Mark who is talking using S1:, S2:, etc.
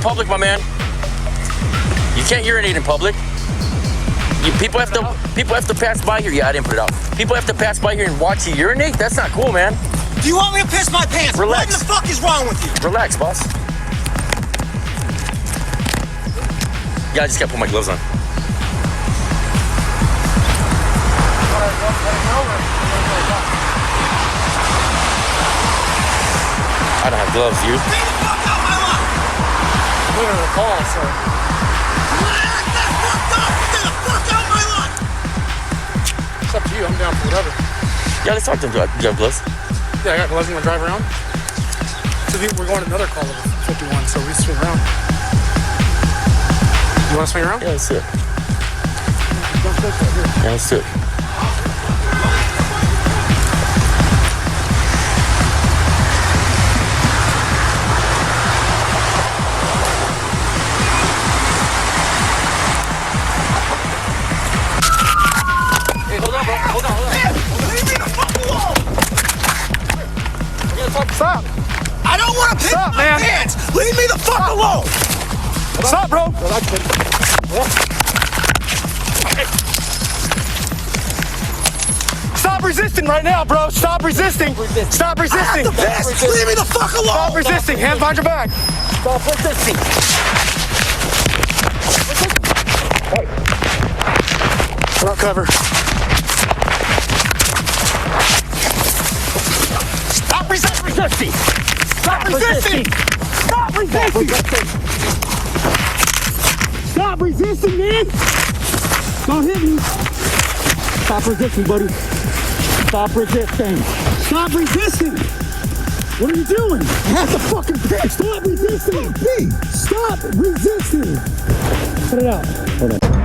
S1: public, my man. You can't urinate in public. People have to pass by here. Yeah, I didn't put it out. People have to pass by here and watch you urinate? That's not cool, man.
S2: Do you want me to piss my pants?
S1: Relax.
S2: What the fuck is wrong with you?
S1: Relax, boss. Yeah, I just gotta put my gloves on. I don't have gloves, you.
S2: Get the fuck out my line!
S3: We're gonna call, sir.
S2: Get the fuck out my line!
S3: It's up to you. I'm down for whatever.
S1: Yeah, let's talk to him. You have gloves?
S3: Yeah, I got gloves. I'm gonna drive around. So we're going to another call of 51, so we swing around. You want to swing around?
S1: Yeah, let's do it. Yeah, let's do it.
S3: Hey, hold on, bro. Hold on.
S2: Leave me the fuck alone!
S3: Stop.
S2: I don't want to piss
S3: Stop,
S2: my
S3: man.
S2: pants! Leave me the fuck alone!
S3: Stop, bro. Stop resisting right now, bro. Stop resisting. Stop
S2: I
S3: resisting.
S2: have to piss! Leave me the fuck alone!
S3: Stop resisting. Hands behind your back.
S1: Stop resisting.
S3: Front cover.
S1: Stop resisting. Stop resisting.
S3: Stop resisting. Stop resisting, man. Don't hit me. Stop resisting, buddy. Stop resisting. Stop resisting. What are you doing? I have to fucking piss. Stop resisting. Stop resisting. Put it out. Hold on.